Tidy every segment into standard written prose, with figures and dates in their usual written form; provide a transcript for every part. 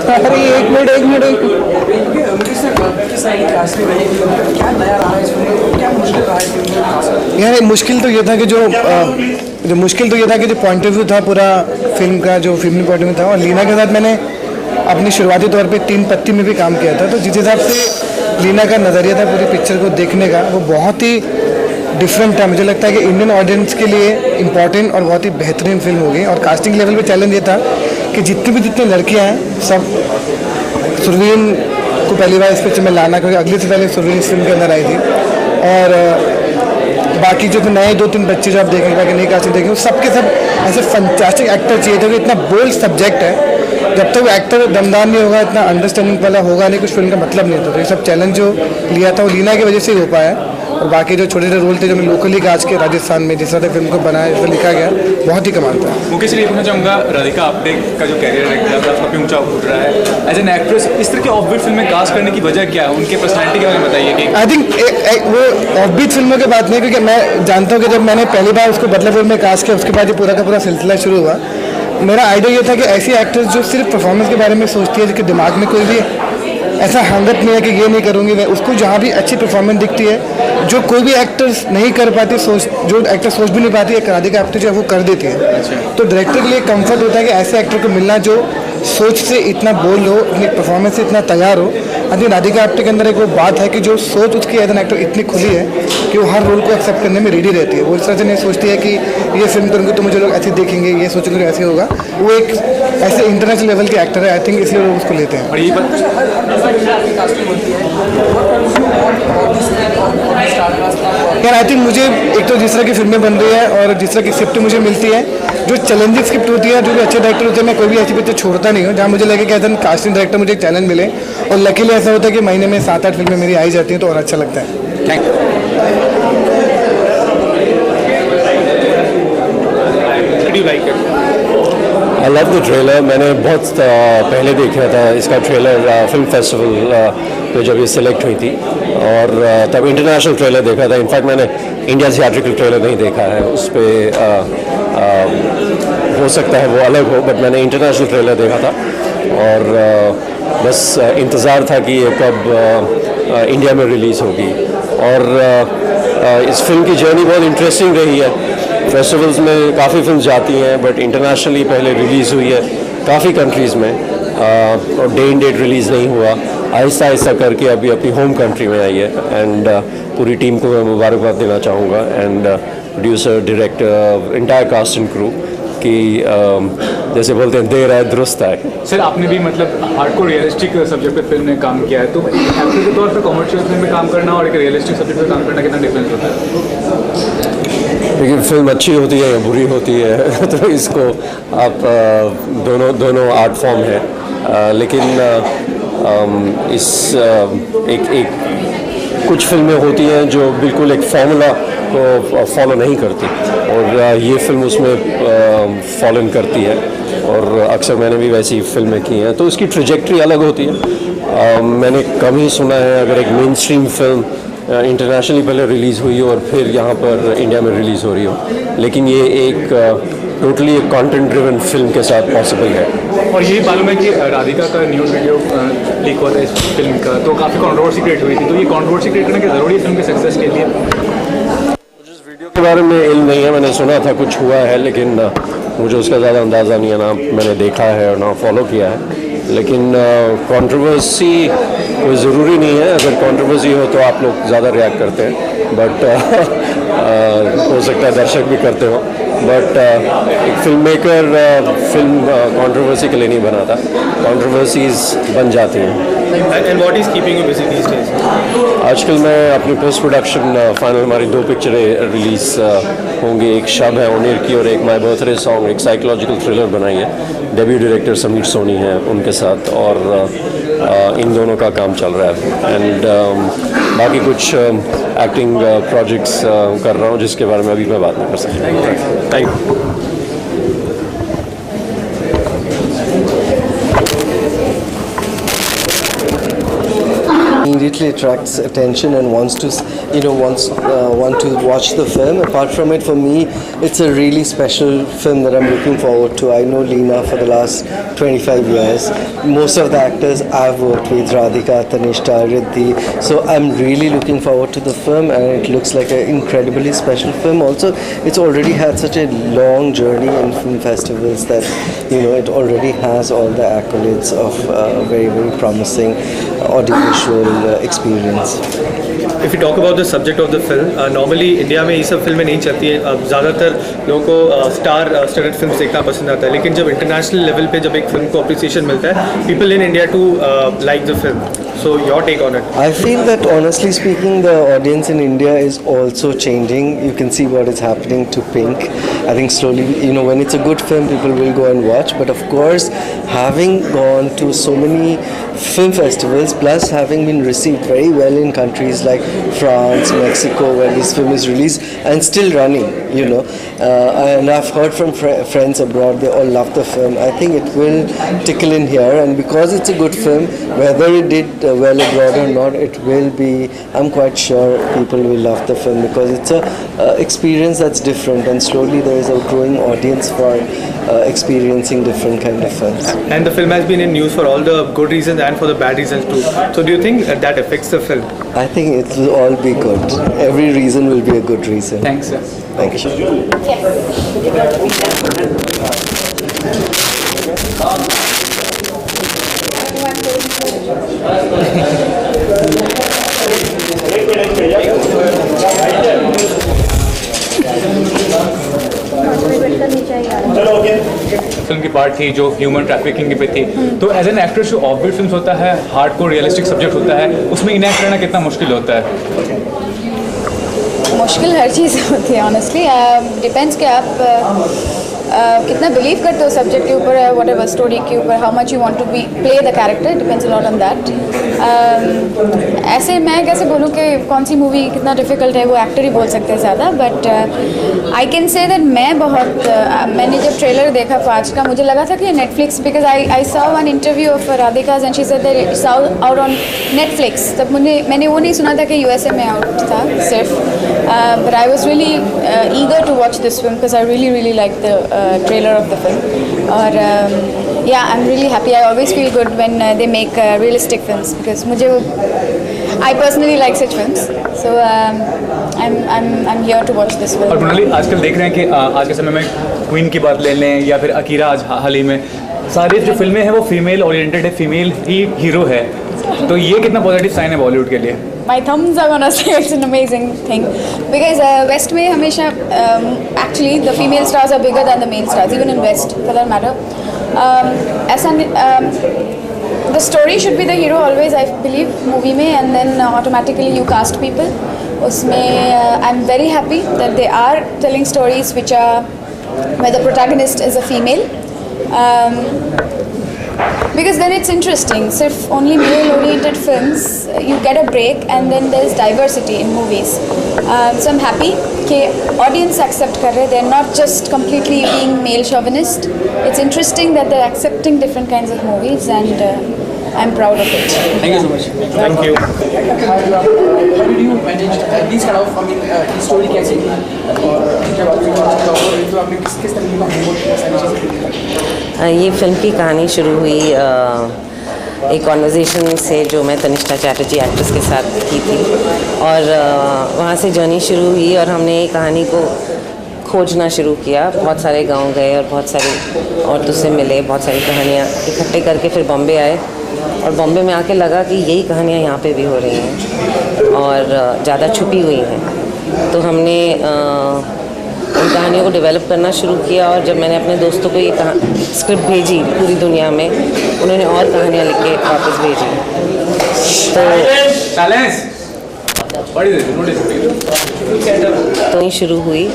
अरे एक मिनट यार, मुश्किल तो ये था कि जो पॉइंट ऑफ व्यू था पूरा फिल्म का, जो फिल्मी पॉइंट ऑफ व्यू था, और लीना के साथ मैंने अपनी शुरुआती तौर पे 3 पत्ती में भी काम किया था, तो जिस हिसाब से लीना का नज़रिया था पूरी पिक्चर को देखने का, वो बहुत ही डिफरेंट था। मुझे लगता है कि इंडियन ऑडियंस के लिए इम्पॉर्टेंट और बहुत ही बेहतरीन फिल्म होगी। और कास्टिंग लेवल पे चैलेंज ये था कि जितनी लड़कियां हैं सब, सुरवीन को पहली बार इस पिक्चर में लाना, क्योंकि अगले से पहले सुरवीन इस फिल्म के अंदर आई थी, और बाकी जो नए 2-3 बच्चे जो आप देखेंगे, बाकी नई कास्टिंग देखेंगे, सबके सब ऐसे फंटास्टिक एक्टर चाहिए थे। इतना बोल्ड सब्जेक्ट है, जब तक वो एक्टर दमदार नहीं होगा, इतना अंडरस्टैंडिंग वाला होगा नहीं, कुछ फिल्म का मतलब नहीं होता। तो ये सब चैलेंज जो लिया था वो लीना की वजह से ही हो पाया। और बाकी जो छोटे छोटे रोल थे जो मैं लोकली काज के राजस्थान में जिस तरह फिल्म को बनाया, जिस लिखा गया, बहुत ही कमाल था। मुकेश जी, ये पूछना चाहूँगा, राधिका आप्टे का जो कैरियर है काफ़ी ऊंचा उठ रहा है एज एन एक्ट्रेस, इस तरह की ऑफबीट फिल्म में कास्ट करने की वजह क्या है? उनके पर्सनैलिटी के बारे में बताइए कि आई थिंक वो ऑफबीट फिल्मों की बात नहीं, क्योंकि मैं जानता हूँ कि जब मैंने पहली बार उसको बदलापुर में कास्ट किया, उसके बाद ये पूरा का पूरा सिलसिला शुरू हुआ। मेरा आइडिया ये था कि ऐसी एक्ट्रेस जो सिर्फ परफॉर्मेंस के बारे में सोचती है, जिसके दिमाग में कोई भी ऐसा हंगत नहीं है कि ये नहीं करूँगी, वह उसको जहाँ भी अच्छी परफॉर्मेंस दिखती है, जो कोई भी एक्टर्स नहीं कर पाती, जो एक्टर सोच भी नहीं पाती है, राधिका आप्टे जो है वो कर देती है। तो डायरेक्टर के लिए कंफर्ट होता है कि ऐसे एक्टर को मिलना जो सोच से इतना बोल हो, अपनी परफॉर्मेंस से इतना तैयार हो। आई थिंक राधिका आप्टे के अंदर एक वो बात है कि जो सोच उसकी एज एन एक्टर इतनी खुली है कि वो हर रोल को एक्सेप्ट करने में रेडी रहती है। वो इस तरह से नहीं सोचती है कि ये फिल्म करूँगी तो मुझे लोग ऐसे देखेंगे, ये सोचेंगे ऐसे होगा। वो एक ऐसे इंटरनेशनल लेवल के एक्टर है, आई थिंक इसलिए लोग उसको लेते हैं। और ये यार आई थिंक मुझे एक तो जिस तरह की फिल्में बन रही है और जिस तरह की स्क्रिप्ट मुझे मिलती है, जो चैलेंजिंग स्क्रिप्ट होती है, जो भी अच्छे डायरेक्टर होते हैं, मैं कोई भी ऐसी पिक्चर छोड़ता नहीं हूँ जहाँ मुझे लगे कि एज एन कास्टिंग डायरेक्टर मुझे एक चैलेंज मिले। और लकीली ऐसा होता है कि महीने में 7-8 फिल्में मेरी आई जाती हैं, तो और अच्छा लगता है। Thank you. I love the trailer. मैंने बहुत पहले देखा था इसका ट्रेलर फिल्म फेस्टिवल पे जब ये सिलेक्ट हुई थी, और तब इंटरनेशनल ट्रेलर देखा था। इनफैक्ट मैंने इंडिया थिएट्रिकल ट्रेलर नहीं देखा है, उस पर हो सकता है वो अलग हो, बट मैंने इंटरनेशनल ट्रेलर देखा था। और बस इंतज़ार था कि ये कब इंडिया में रिलीज़ होगी। और इस फिल्म की जर्नी बहुत इंटरेस्टिंग रही है। फेस्टिवल्स में काफ़ी फिल्म जाती हैं, बट इंटरनेशनली पहले रिलीज़ हुई है काफ़ी कंट्रीज़ में, और डे इन डेट रिलीज़ नहीं हुआ। आहिस्ता आहिस्ता करके अभी अपनी होम कंट्री में आई है, एंड पूरी टीम को मैं मुबारकबाद देना चाहूँगा, and producer, director, entire cast and crew की जैसे बोलते हैं देर आए दुरुस्त आए। सर, आपने भी मतलब हार्डकोर रियलिस्टिक सब्जेक्ट पे फिल्म में काम किया है, तो एक्टर के तौर पर कमर्शियल फिल्म में काम करना और एक रियलिस्टिक सब्जेक्ट पे काम करना कितना डिफरेंस होता है? लेकिन फिल्म अच्छी होती है या बुरी होती है तो इसको आप दोनों आर्ट फॉर्म है, लेकिन इस एक कुछ फिल्में होती हैं जो बिल्कुल एक फार्मूला को फॉलो नहीं करती, और ये फिल्म उसमें फॉलो इन करती है, और अक्सर मैंने भी वैसी फिल्में की हैं, तो इसकी ट्रेजेक्ट्री अलग होती है। मैंने कम ही सुना है अगर एक मेन स्ट्रीम फिल्म इंटरनेशनली पहले रिलीज़ हुई हो और फिर यहाँ पर इंडिया में रिलीज़ हो रही हो, लेकिन ये एक टोटली एक कंटेंट ड्रिवन फिल्म के साथ पॉसिबल है। और यही मालूम है कि राधिका का न्यूज़ वीडियो लीक हुआ था इस फिल्म का, तो काफ़ी कंट्रोवर्सी क्रिएट हुई थी, तो ये कंट्रोवर्सी क्रिएट करना क्या ज़रूरी है फिल्म के सक्सेस के लिए? मुझे इस वीडियो के बारे में इल्म नहीं है, मैंने सुना था कुछ हुआ है, लेकिन मुझे उसका ज़्यादा अंदाज़ा नहीं है, ना मैंने देखा है और ना फॉलो किया है। लेकिन कंट्रोवर्सी कोई ज़रूरी नहीं है, अगर कंट्रोवर्सी हो तो आप लोग ज़्यादा रिएक्ट करते हैं, बट हो सकता है दर्शक भी करते हो, बट एक फिल्म मेकर फिल्म कंट्रोवर्सी के लिए नहीं बनाता, कंट्रोवर्सीज बन जाती हैं। And what is keeping you busy these days? आजकल मैं अपनी पोस्ट प्रोडक्शन फाइनल हमारी 2 पिक्चरें रिलीज़ होंगी, एक शब है उनीर की और एक माय बर्थडे सॉन्ग, एक साइकोलॉजिकल थ्रिलर बनाई है। डेब्यू डायरेक्टर समीर सोनी है उनके साथ, और इन दोनों का काम चल रहा है। एंड बाकी कुछ एक्टिंग प्रोजेक्ट्स कर रहा हूँ जिसके बारे में अभी मैं बात नहीं कर सकता। Thank you. immediately attracts attention and wants to, want to watch the film. Apart from it, for me, it's a really special film that I'm looking forward to. I know Leena for the last 25 years. Most of the actors I've worked with, Radhika, Tanishta, Riddhi. So I'm really looking forward to the film, and it looks like an incredibly special film. Also, it's already had such a long journey in film festivals that, it already has all the accolades of very, very promising audiovisual experience. If you talk about the subject of the film, normally India में ये सब फिल्में नहीं चलती है. अब ज़्यादातर लोगों को स्टार स्टारड फिल्म्स देखना पसंद आता है, लेकिन जब इंटरनेशनल लेवल पे जब एक फिल्म को अप्रिसिएशन मिलता है, people in India to like the film. So your take on it? I feel that honestly speaking, the audience in India is also changing. You can see what is happening to Pink. I think slowly, when it's a good film, people will go and watch. But of course, having gone to so many film festivals, plus having been received very well in countries like France, Mexico, where this film is released and still running, and I've heard from friends abroad, they all love the film. I think it will tickle in here, and because it's a good film, whether it did well abroad or not, it will be, I'm quite sure people will love the film, because it's a experience that's different, and slowly there is a growing audience for experiencing different kind of films. And the film has been in news for all the good reasons and for the bad reasons too. So do you think that affects the film? I think it will all be good. Every reason will be a good reason. Thanks, sir. Thank you. Film की part थी जो human trafficking पे थी, तो as an actor जो off beat film होता है, hard को रियलिस्टिक सब्जेक्ट होता है, उसमें इनैक्ट करना कितना मुश्किल होता है? मुश्किल हर चीज़ होती है ऑनेस्टली. डिपेंड्स कि आप कितना बिलीव करते हो सब्जेक्ट के ऊपर, वट एवर स्टोरी के ऊपर, how much you want to be play the character, depends lot on that. ऐसे मैं कैसे बोलूँ कि कौन सी मूवी कितना डिफ़िकल्ट है, वो एक्टर ही बोल सकते हैं ज़्यादा. But I can say that मैंने जब ट्रेलर देखा 5 का, मुझे लगा था कि Netflix, because I saw one interview of Radhika and she said that it's out on Netflix. तब मैंने वो नहीं सुना था कि यूएसए में आउट था सिर्फ. But I was really eager to watch this film because I really like the trailer of the film. और yeah, I'm really happy. I always feel good when they make realistic films because I personally like such films. So I'm here to watch this film. और मृणाली, आजकल देख रहे हैं कि आज के समय में क्वीन की बात ले लें या फिर अकीरा आज हाल ही में, सारी जो फिल्में हैं वो फीमेल ओरिएंटेड है, फीमेल ही हीरो है, तो ये कितना पॉजिटिव साइन है बॉलीवुड के लिए? My thumbs are gonna say it's an amazing thing because West में हमेशा actually the female stars are bigger than the male stars, even in West for that matter. ऐसा the story should be the hero always, I believe, movie में, and then automatically you cast people. उसमें I'm very happy that they are telling stories which are where the protagonist is a female. Because then it's interesting. Sirf only male-oriented films, you get a break, and then there's diversity in movies. So I'm happy that audience accept कर रहे. They're not just completely being male chauvinist. It's interesting that they're accepting different kinds of movies, and I'm proud of it. Thank you so much. Thank you. How did you manage these kind of, story कैसे थी? जब आपने किस तरीके का homework किया, सारी चीज़ें? ये फिल्म की कहानी शुरू हुई एक कॉन्वर्जेसन से जो मैं तनिष्ठा चैटर्जी एक्ट्रेस के साथ की थी, और वहाँ से जर्नी शुरू हुई और हमने कहानी को खोजना शुरू किया. बहुत सारे गांव गए और बहुत सारी औरतों से मिले, बहुत सारी कहानियाँ इकट्ठे करके फिर बॉम्बे आए, और बॉम्बे में आके लगा कि यही कहानियाँ यहाँ पे भी हो रही हैं और ज़्यादा छुपी हुई हैं. तो हमने उन कहानियों को डेवलप करना शुरू किया, और जब मैंने अपने दोस्तों को ये स्क्रिप्ट भेजी पूरी दुनिया में, उन्होंने और कहानियाँ लिख के वापस भेजी. तो ये शुरू हुई,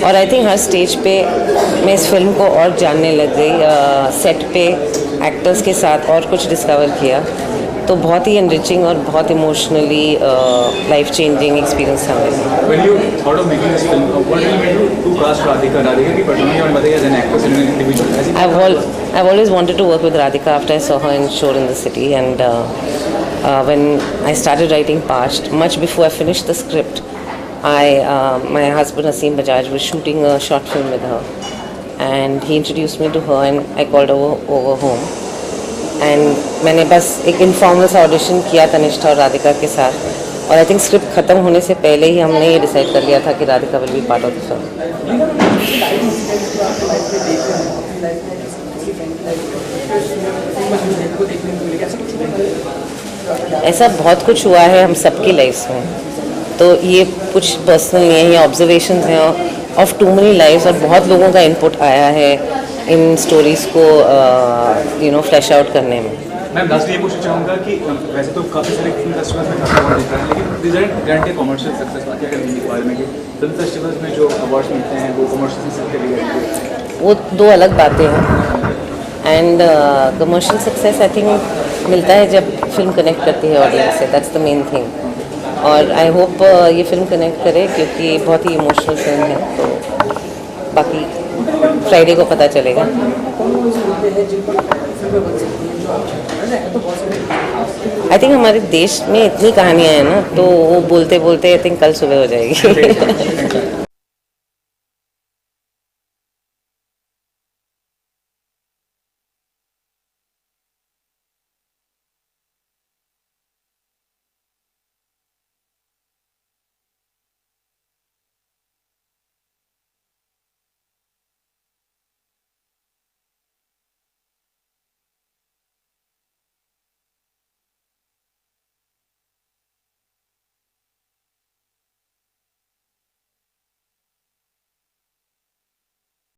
और आई थिंक हर स्टेज पे मैं इस फिल्म को और जानने लग गई. सेट पे एक्टर्स के साथ और कुछ डिस्कवर किया, तो बहुत ही एनरिचिंग और बहुत इमोशनली लाइफ चेंजिंग एक्सपीरियंस था मेरा. When you thought of making this film, what did you make to cast Radhika की personality और बताइए as an actress and an individual? I've always wanted to work with Radhika after I saw her in Shore in the City, and when I started writing Past, much before I finished the script, my husband Aseem Bajaj was shooting a short film with her, and he introduced me to her, and I called her over home. And मैंने बस एक informal सा audition किया तनिष्ठा और राधिका के साथ, और I think script ख़त्म होने से पहले ही हमने ये डिसाइड कर लिया था कि Radhika will be part of the film. ऐसा बहुत कुछ हुआ है हम सबकी लाइफ में, तो ये कुछ पर्सनल नहीं है, ये ऑब्जर्वेशन हैं ऑफ टू मेनी लाइफ्स, और बहुत लोगों का इनपुट आया है इन स्टोरीज़ को फ्लैश आउट करने में। मैं लास्ट ये पूछना चाहूँगा कि वैसे तो काफ़ी सारे फिल्म फेस्टिवल्स में काफ़ी अवार्ड देता है, लेकिन this are guarantee commercial success. क्या करेंगे इस बारे में कि फिल्म फेस्टिवल्स में जो अवार्ड्स मिलते हैं वो कमर्शियल सक्सेस के लिए? वो दो अलग बातें हैं, and commercial success I think मिलता है जब फिल्म कनेक्ट करती है ऑडियंस से, दैट्स द मेन थिंग। और आई होप ये फिल्म कनेक्ट करे, क्योंकि बहुत ही इमोशनल फिल्म है, तो बाकी फ्राइडे को पता चलेगा। आई थिंक हमारे देश में इतनी कहानियाँ हैं ना, तो वो बोलते बोलते आई थिंक कल सुबह हो जाएगी।